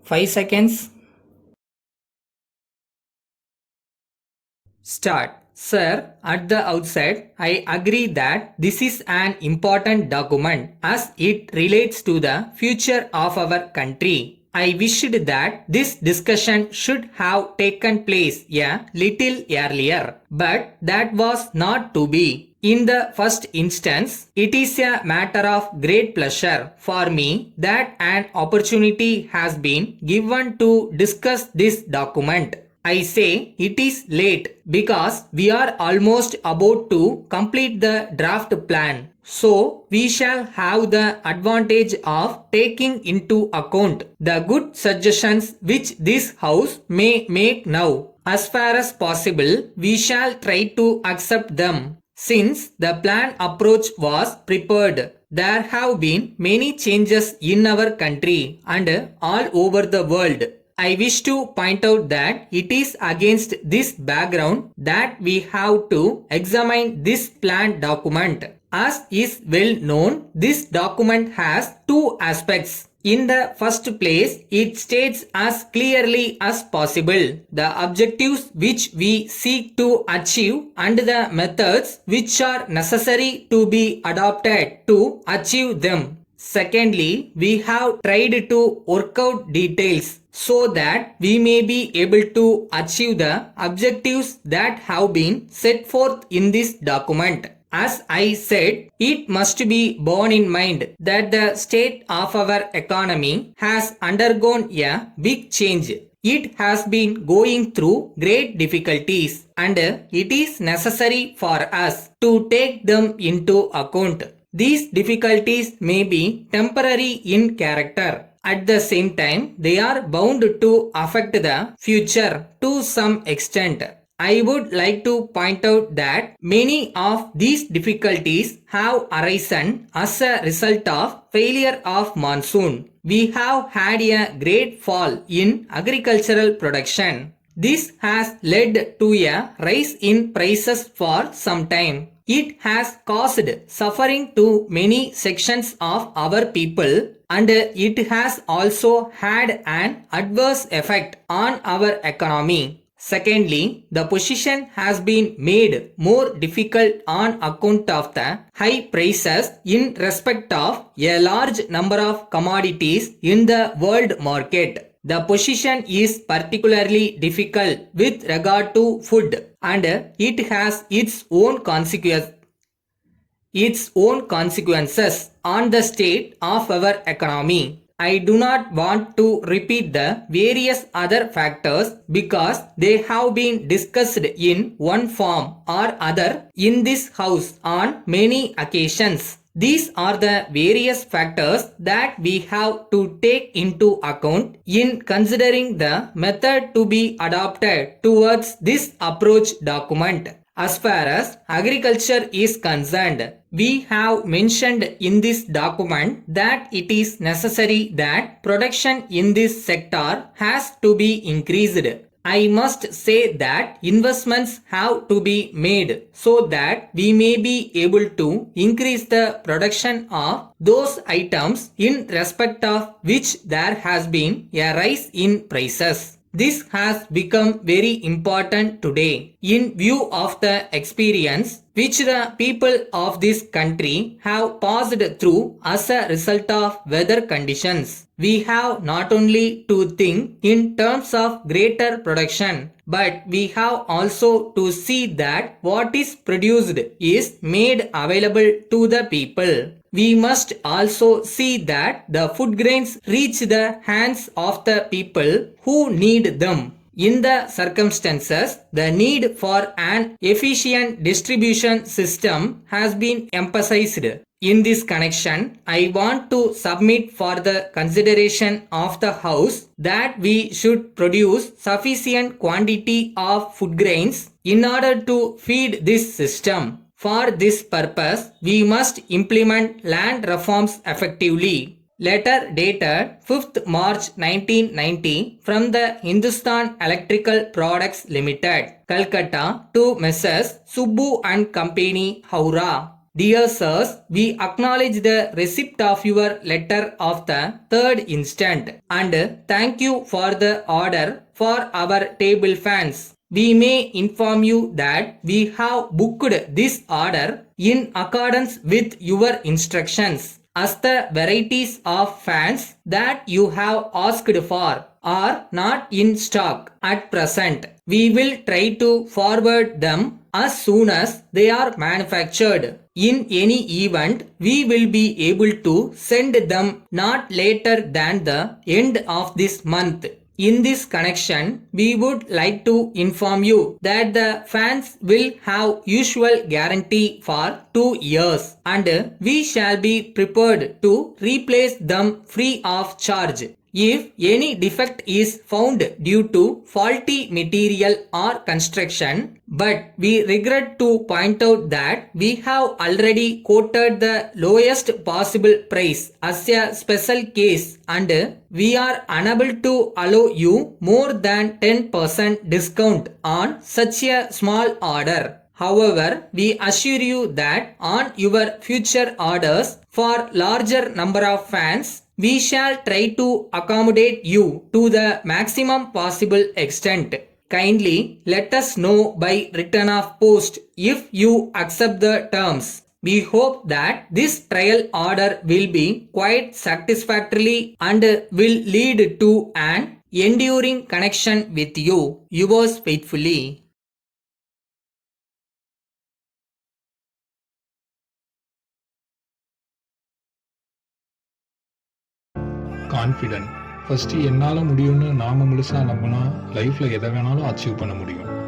5 seconds. Start. Sir, at the outset, I agree that this is an important document as it relates to the future of our country. I wished that this discussion should have taken place a little earlier, but that was not to be. In the first instance, it is a matter of great pleasure for me that an opportunity has been given to discuss this document. I say it is late because we are almost about to complete the draft plan. So we shall have the advantage of taking into account the good suggestions which this house may make now. As far as possible, we shall try to accept them. Since the plan approach was prepared, there have been many changes in our country and all over the world. I wish to point out that it is against this background that we have to examine this plan document. As is well known, this document has two aspects. In the first place, it states as clearly as possible the objectives which we seek to achieve and the methods which are necessary to be adopted to achieve them. Secondly, we have tried to work out details so that we may be able to achieve the objectives that have been set forth in this document. As I said, it must be borne in mind that the state of our economy has undergone a big change. It has been going through great difficulties and it is necessary for us to take them into account. These difficulties may be temporary in character. At the same time, they are bound to affect the future to some extent. I would like to point out that many of these difficulties have arisen as a result of failure of monsoon. We have had a great fall in agricultural production. This has led to a rise in prices for some time. It has caused suffering to many sections of our people and it has also had an adverse effect on our economy. Secondly, the position has been made more difficult on account of the high prices in respect of a large number of commodities in the world market. The position is particularly difficult with regard to food and it has its own consequences on the state of our economy. I do not want to repeat the various other factors because they have been discussed in one form or other in this house on many occasions. These are the various factors that we have to take into account in considering the method to be adopted towards this approach document. As far as agriculture is concerned, we have mentioned in this document that it is necessary that production in this sector has to be increased. I must say that investments have to be made so that we may be able to increase the production of those items in respect of which there has been a rise in prices. This has become very important today in view of the experience which the people of this country have passed through as a result of weather conditions. We have not only to think in terms of greater production, but we have also to see that what is produced is made available to the people. We must also see that the food grains reach the hands of the people who need them. In the circumstances, the need for an efficient distribution system has been emphasized. In this connection, I want to submit for the consideration of the House that we should produce sufficient quantity of food grains in order to feed this system. For this purpose, we must implement land reforms effectively. Letter dated 5th March 1990 from the Hindustan Electrical Products Limited, Calcutta to Messrs. Subbu and Company, Howrah. Dear sirs, we acknowledge the receipt of your letter of the 3rd instant and thank you for the order for our table fans. We may inform you that we have booked this order in accordance with your instructions, as the varieties of fans that you have asked for are not in stock at present. We will try to forward them as soon as they are manufactured. In any event, we will be able to send them not later than the end of this month. In this connection, we would like to inform you that the fans will have usual guarantee for 2 years and we shall be prepared to replace them free of charge. If any defect is found due to faulty material or construction, but we regret to point out that we have already quoted the lowest possible price as a special case and we are unable to allow you more than 10% discount on such a small order. However, we assure you that on your future orders for larger number of fans, we shall try to accommodate you to the maximum possible extent. Kindly let us know by return of post if you accept the terms. We hope that this trial order will be quite satisfactory and will lead to an enduring connection with you. Yours faithfully. Confident. First என்னால் முடியும்னு நாம் முழுசாக நம்பினா லைஃப்பில் எதை வேணாலும் achieve பண்ண முடியும்.